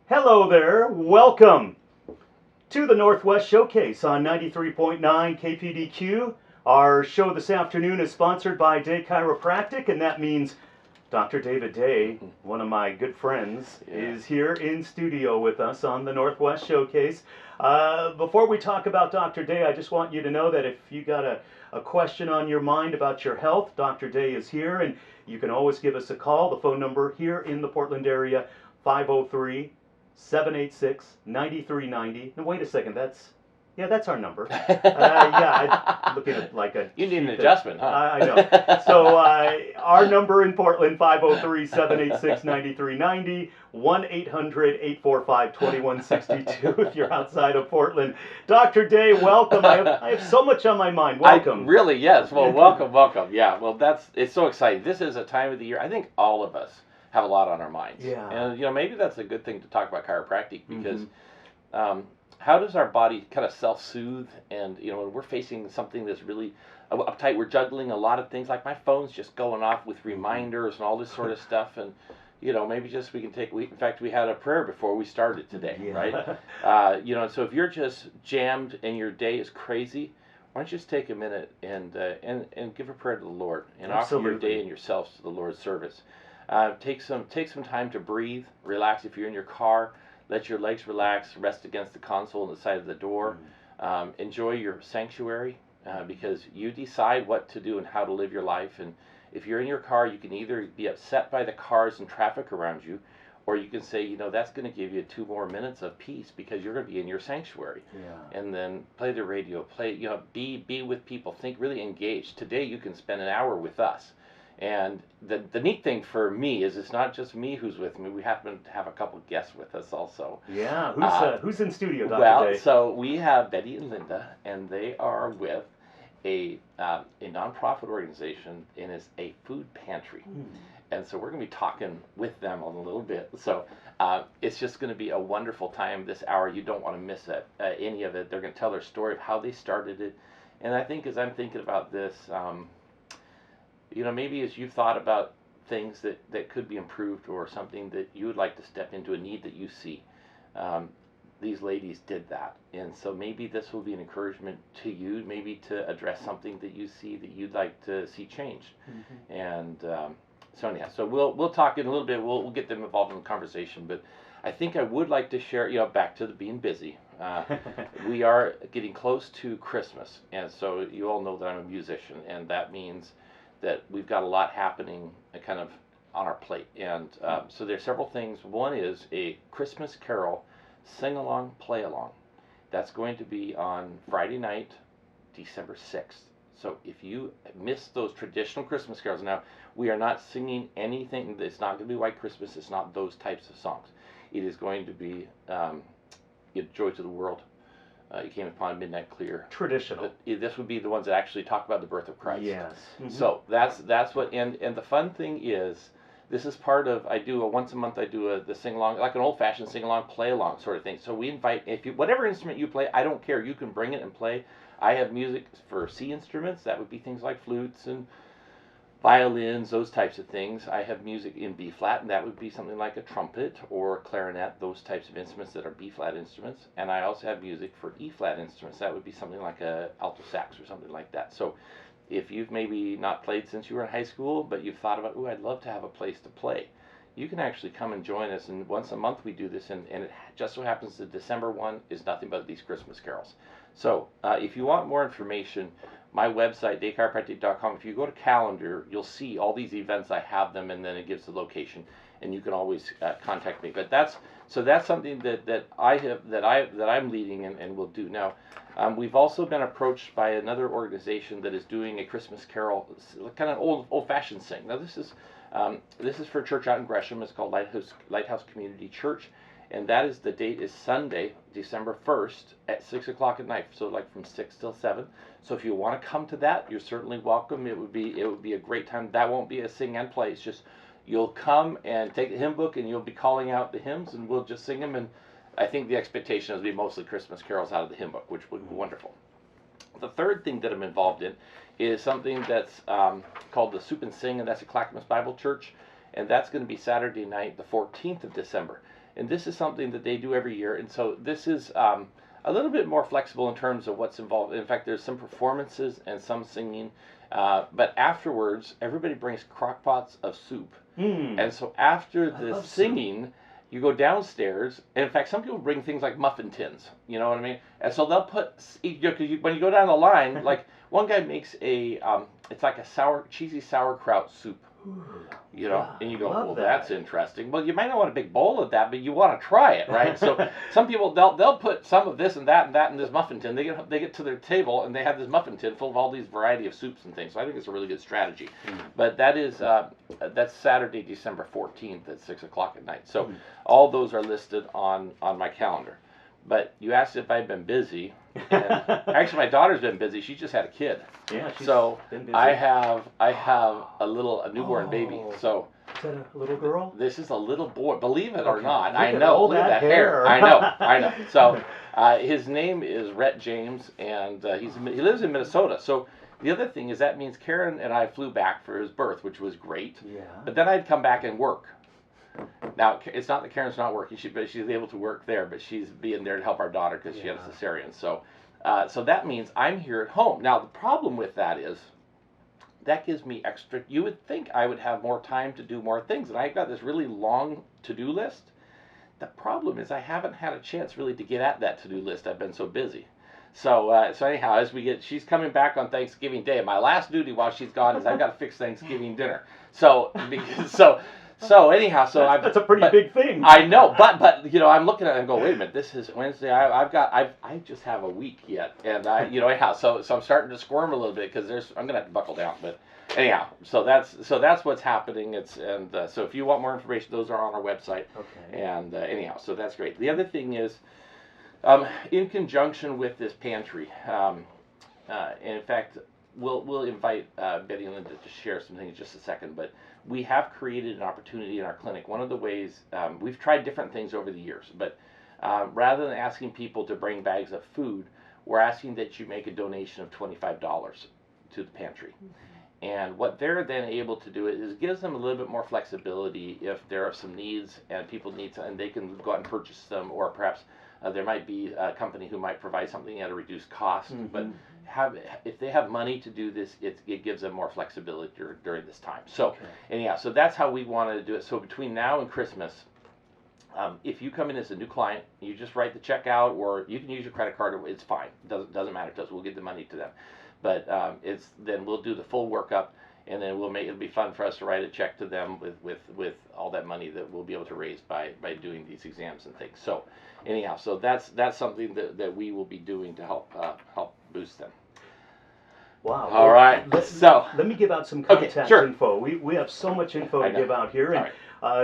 Hello there, welcome to the Northwest Showcase on 93.9 KPDQ. Our show this afternoon is sponsored by Day Chiropractic, and that means Dr. David Day, one of my good friends, is here in studio with us on the Northwest Showcase. Before we talk about Dr. Day, I just want you to know that if you got a question on your mind about your health, Dr. Day is here, and you can always give us a call. The phone number here in the Portland area, 503-786-9390. Now wait a second, that's our number. I'm looking at like a... You need an adjustment, huh? I know. So our number in Portland, 503-786-9390, 1-800-845-2162 if you're outside of Portland. Dr. Day, welcome. I have so much on my mind. Welcome. Really, yes. Well, welcome. Yeah, well, it's so exciting. This is a time of the year, I think all of us have a lot on our minds. Yeah. And, maybe that's a good thing to talk about chiropractic because how does our body kind of self-soothe? And, when we're facing something that's really uptight, we're juggling a lot of things. Like my phone's just going off with reminders and all this sort of stuff. And, maybe just we can in fact, we had a prayer before we started today, right? So if you're just jammed and your day is crazy, why don't you just take a minute and give a prayer to the Lord and offer your day and yourselves to the Lord's service. Take some time to breathe, relax. If you're in your car, let your legs relax, rest against the console on the side of the door. Enjoy your sanctuary because you decide what to do and how to live your life. And if you're in your car, you can either be upset by the cars and traffic around you, or you can say, that's going to give you 2 more minutes of peace because you're going to be in your sanctuary. Yeah. And then play the radio, be with people, think, really engaged. Today you can spend an hour with us. And the neat thing for me is it's not just me who's with me. We happen to have a couple guests with us also. Yeah, who's in studio, Dr. Well, Day? so we have Betty and Linda, and they are with a nonprofit organization, and it's a food pantry. And so we're going to be talking with them a little bit. So it's just going to be a wonderful time this hour. You don't want to miss any of it. They're going to tell their story of how they started it. And I think as I'm thinking about this, maybe as you've thought about things that could be improved or something that you would like to step into, a need that you see, these ladies did that. And so maybe this will be an encouragement to you, maybe to address something that you see that you'd like to see changed. And so we'll talk in a little bit. We'll get them involved in the conversation. But I think I would like to share, back to the being busy. We are getting close to Christmas. And so you all know that I'm a musician, and that means that we've got a lot happening kind of on our plate. And so there's several things. One is a Christmas Carol sing-along, play-along. That's going to be on Friday night, December 6th. So if you miss those traditional Christmas carols, now we are not singing anything. It's not going to be White Christmas. It's not those types of songs. It is going to be Joy to the World. You came upon midnight clear. Traditional. This would be the ones that actually talk about the birth of Christ. Yes. So that's what, and the fun thing is, this is part of, once a month I do the sing along, like an old fashioned sing along, play along sort of thing. So we invite, whatever instrument you play, I don't care, you can bring it and play. I have music for C instruments, that would be things like flutes and violins, those types of things. I have music in B flat, and that would be something like a trumpet or clarinet, those types of instruments that are B flat instruments. And I also have music for E flat instruments. That would be something like a alto sax or something like that. So if you've maybe not played since you were in high school, but you've thought about, I'd love to have a place to play, you can actually come and join us. And once a month we do this, and it just so happens that December 1 is nothing but these Christmas carols. So if you want more information, my website, daychiropractic.com, if you go to calendar, you'll see all these events. I have them, and then it gives the location, and you can always contact me. But that's something that I'm leading and will do. Now, we've also been approached by another organization that is doing a Christmas carol, kind of old-fashioned sing. Now this is for a church out in Gresham. It's called Lighthouse Community Church. And the date is Sunday, December 1st at 6 o'clock at night. So like from 6 till 7. So if you want to come to that, you're certainly welcome. It would be a great time. That won't be a sing and play. It's just you'll come and take the hymn book, and you'll be calling out the hymns, and we'll just sing them. And I think the expectation is to be mostly Christmas carols out of the hymn book, which would be wonderful. The third thing that I'm involved in is something that's called the Soup and Sing, and that's at Clackamas Bible Church. and that's going to be Saturday night, the 14th of December. And this is something that they do every year, and so this is a little bit more flexible in terms of what's involved. In fact, there's some performances and some singing, but afterwards, everybody brings crock pots of soup. And so after the singing, you go downstairs, and in fact, some people bring things like muffin tins, you know what I mean? And so they'll put, when you go down the line, like one guy makes it's like a cheesy sauerkraut soup. You know, and you go, well, that's interesting. Well, you might not want a big bowl of that, but you want to try it, right? So some people they'll put some of this and that in this muffin tin. They get to their table and they have this muffin tin full of all these variety of soups and things. So I think it's a really good strategy. But that is that's Saturday, December 14th at 6 o'clock at night. So all those are listed on my calendar. But you asked if I've been busy. And actually, my daughter's been busy. She just had a kid. Yeah, she's so been busy. I have a newborn baby. So is that a little girl? This is a little boy. Believe it or not, Look I at know. all Look at that that hair. hair. I know. So his name is Rhett James, and he lives in Minnesota. So the other thing is that means Karen and I flew back for his birth, which was great. Yeah. But then I'd come back and work. Now, it's not that Karen's not working. She's able to work there, but she's being there to help our daughter because she had a cesarean. So, so that means I'm here at home. Now, the problem with that is that gives me extra. You would think I would have more time to do more things, and I've got this really long to-do list. The problem is I haven't had a chance really to get at that to-do list. I've been so busy. So, so anyhow, she's coming back on Thanksgiving Day. My last duty while she's gone is I've got to fix Thanksgiving dinner. So, So anyhow, that's a pretty big thing. I know, but you know, I'm looking at it and go, wait a minute, this is Wednesday. I just have a week yet, and anyhow, so I'm starting to squirm a little bit because I'm gonna have to buckle down. But anyhow, so that's what's happening. So if you want more information, those are on our website. Okay. And anyhow, so that's great. The other thing is, in conjunction with this pantry, and in fact, we'll invite Betty and Linda to share some things in just a second, but we have created an opportunity in our clinic. One of the ways, we've tried different things over the years, but rather than asking people to bring bags of food, we're asking that you make a donation of $25 to the pantry. And what they're then able to do is gives them a little bit more flexibility if there are some needs and people need and they can go out and purchase them, or perhaps there might be a company who might provide something at a reduced cost. But if they have money to do this, it gives them more flexibility during this time. So anyhow, so that's how we wanted to do it. So between now and Christmas, if you come in as a new client, you just write the check out, or you can use your credit card. It's fine. Doesn't matter to us. We'll give the money to them. But then we'll do the full workup, and then it'll be fun for us to write a check to them with all that money that we'll be able to raise by doing these exams and things. So anyhow, so that's something that we will be doing to help boost them. Wow. All right. Let me give out some contact info. We have so much info to give out here. And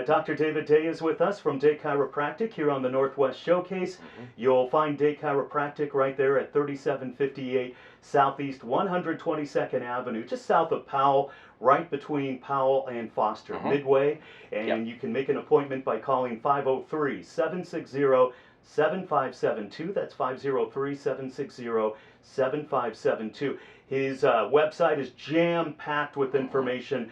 Dr. David Day is with us from Day Chiropractic here on the Northwest Showcase. You'll find Day Chiropractic right there at 3758 Southeast 122nd Avenue, just south of Powell, right between Powell and Foster, midway. And you can make an appointment by calling 503-760-7572. That's 503-760-7572. His website is jam-packed with information.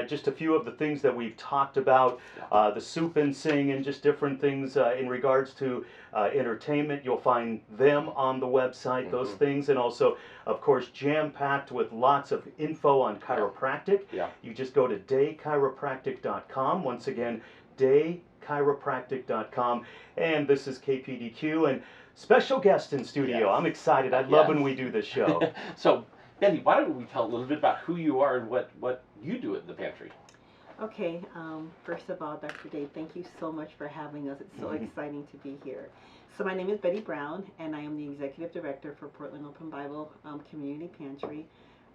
Just a few of the things that we've talked about, the soup and sing, and just different things in regards to entertainment. You'll find them on the website, those things, and also, of course, jam-packed with lots of info on chiropractic. You just go to daychiropractic.com. Once again, daychiropractic.com. And this is KPDQ and special guest in studio. I'm excited. I love when we do this show. So, Betty, why don't we tell a little bit about who you are and what you do at the pantry? Okay, first of all, Dr. Dave, thank you so much for having us. It's so exciting to be here. So my name is Betty Brown, and I am the Executive Director for Portland Open Bible Community Pantry,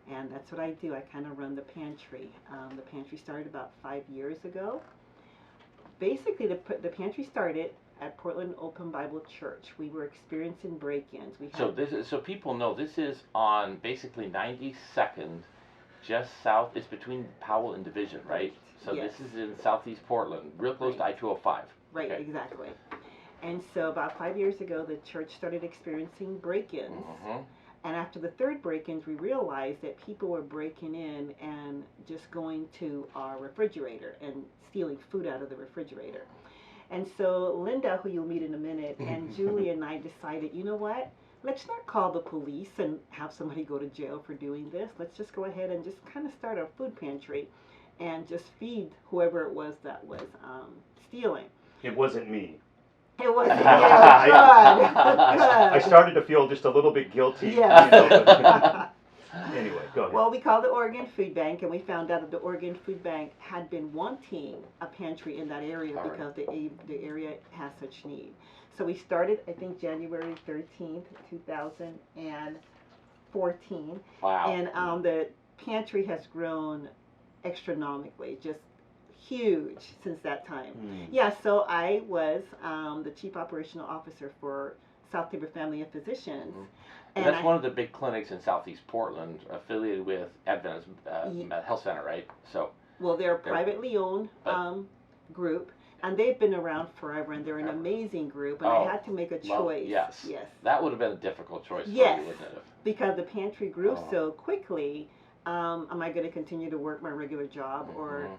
and that's what I do. I kind of run the pantry. The pantry started about 5 years ago. Basically, the pantry started at Portland Open Bible Church. We were experiencing break-ins. So people know this is on basically 92nd, just south. It's between Powell and Division, right? So this is in Southeast Portland, real close to I-205. Right, exactly. And so about 5 years ago, the church started experiencing break-ins. And after the third break-ins, we realized that people were breaking in and just going to our refrigerator and stealing food out of the refrigerator. And so Linda, who you'll meet in a minute, and Julie and I decided, you know what? Let's not call the police and have somebody go to jail for doing this. Let's just go ahead and just kind of start a food pantry and just feed whoever it was that was stealing. It wasn't me. It wasn't you. Good. I started to feel just a little bit guilty. Yeah. But anyway, go ahead. Well, we called the Oregon Food Bank, and we found out that the Oregon Food Bank had been wanting a pantry in that area because the area has such need. So we started, I think, January 13th, 2014. Wow. And the pantry has grown astronomically, just huge since that time. Yeah, so I was the Chief Operational Officer for South Tabor Family of Physicians. And that's one of the big clinics in Southeast Portland, affiliated with Adventist Health Center, right? So. Well, they're a privately owned group, and they've been around forever, and they're an amazing group. And I had to make a choice. Yes. That would have been a difficult choice for you, wouldn't it have? Because the pantry grew so quickly. Am I going to continue to work my regular job or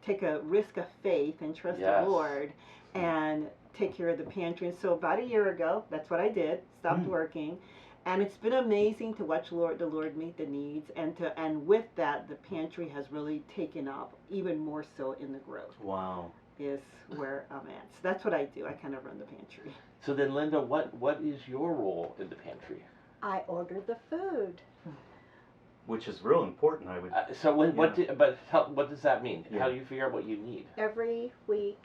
take a risk of faith and trust the Lord and take care of the pantry? And so about a year ago, that's what I did. Stopped working. And it's been amazing to watch the Lord meet the needs, and with that, the pantry has really taken up even more so in the growth. Wow. Is where I'm at. So that's what I do. I kind of run the pantry. So then, Linda, what is your role in the pantry? I order the food. Which is real important, I would. So what does that mean? How do you figure out what you need? Every week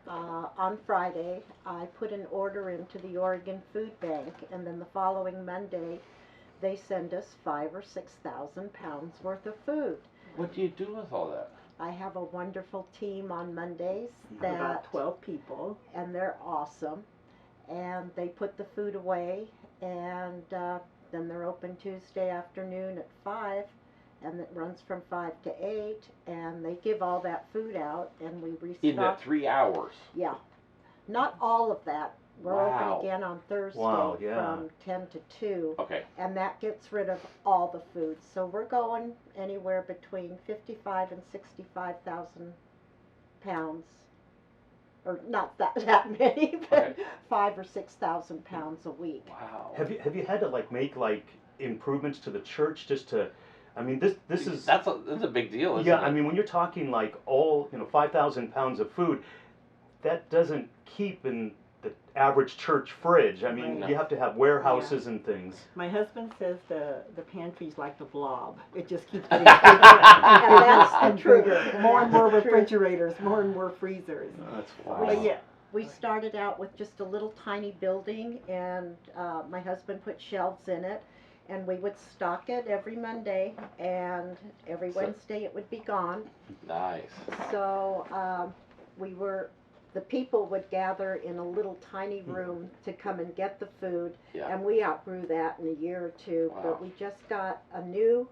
on Friday, I put an order into the Oregon Food Bank, and then the following Monday, they send us 5,000 or 6,000 pounds worth of food. What do you do with all that? I have a wonderful team on Mondays about 12 people, and they're awesome. And they put the food away, and then they're open Tuesday afternoon at 5, and it runs from 5 to 8, and they give all that food out, and we restock. In the 3 hours? Yeah. Not all of that. We're open again on Thursday from 10 to 2. Okay. And that gets rid of all the food. So we're going anywhere between 55 and 65,000 pounds. Or not that many, but 5,000 or 6,000 pounds a week. Wow. Have you had to make improvements to the church just to? I mean, this is that's a big deal. Isn't it? I mean, when you're talking 5,000 pounds of food, that doesn't keep in the average church fridge. I mean, you have to have warehouses and things. My husband says the pantry's like the blob. It just keeps getting bigger and that's the truth. More and more refrigerators, more and more freezers. That's wow. But we started out with just a little tiny building, and my husband put shelves in it, and we would stock it every Monday, and every Wednesday it would be gone. Nice. So the people would gather in a little tiny room to come and get the food, and we outgrew that in a year or two. Wow. But we just got a new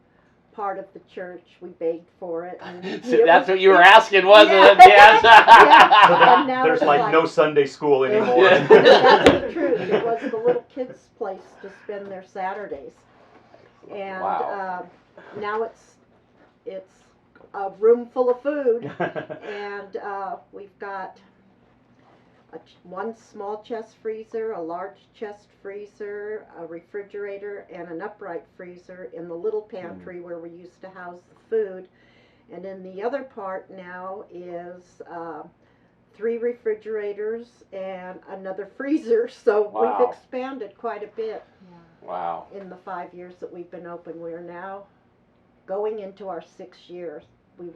part of the church. We begged for it. And So that's what you were asking, wasn't it? Yes. And now There's it's no Sunday school anymore. That's the truth. It was the little kids' place to spend their Saturdays, and now it's a room full of food, and we've got one small chest freezer, a large chest freezer, a refrigerator, and an upright freezer in the little pantry where we used to house the food. And in the other part now is 3 refrigerators and another freezer. So we've expanded quite a bit. Wow. In the 5 years that we've been open. We are now going into our 6th year. We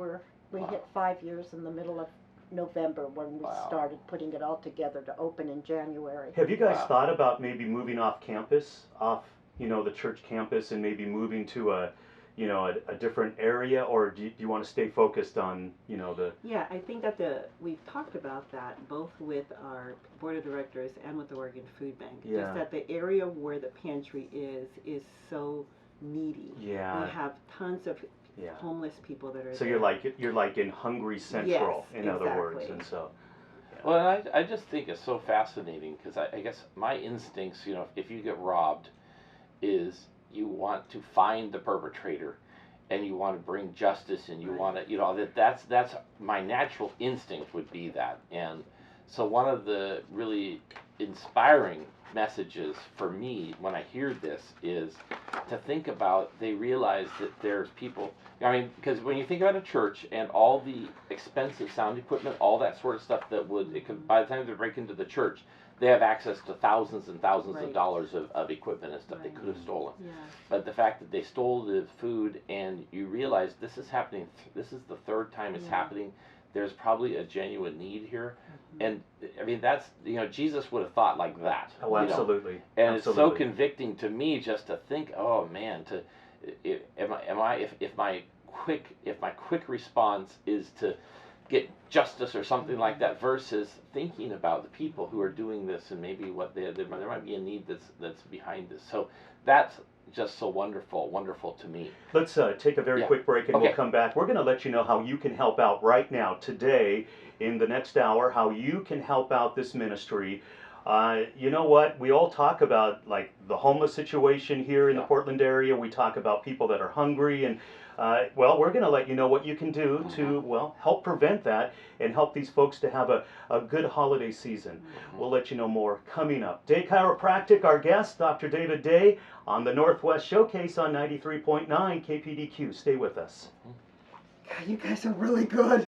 hit 5 years in the middle of November when we started putting it all together to open in January. Have you guys thought about maybe moving off campus, the church campus, and maybe moving to a different area, or do you want to stay focused on the? Yeah, I think that we've talked about that both with our board of directors and with the Oregon Food Bank. Yeah. Just that the area where the pantry is so needy. Yeah. We have tons of homeless people that are So there. you're like in Hungry Central, in other words, and so. Yeah. Well, I just think it's so fascinating because I guess my instincts, if you get robbed, is you want to find the perpetrator, and you want to bring justice, and you want to, that's my natural instinct would be that. And so one of the really inspiring messages for me when I hear this is to think about, they realize that there's people, I mean, because when you think about a church and all the expensive sound equipment, all that sort of stuff that by the time they break into the church, they have access to thousands and thousands of dollars of equipment and stuff they could have stolen. Yeah. But the fact that they stole the food, and you realize this is happening, this is the third time it's happening, there's probably a genuine need here. And I mean, that's, Jesus would have thought like that. Oh, absolutely. And it's so convicting to me just to think, oh man, if my quick response is to get justice or something like that, versus thinking about the people who are doing this and maybe what there might be a need that's behind this. So that's just so wonderful to me. Let's take a very quick break, and we'll come back. We're going to let you know how you can help out right now, today, in the next hour, how you can help out this ministry. You know what? We all talk about like the homeless situation here in the Portland area. We talk about people that are hungry, and well, we're going to let you know what you can do to, well, help prevent that and help these folks to have a good holiday season. We'll let you know more coming up. Day Chiropractic, our guest, Dr. David Day, on the Northwest Showcase on 93.9 KPDQ. Stay with us. God, you guys are really good.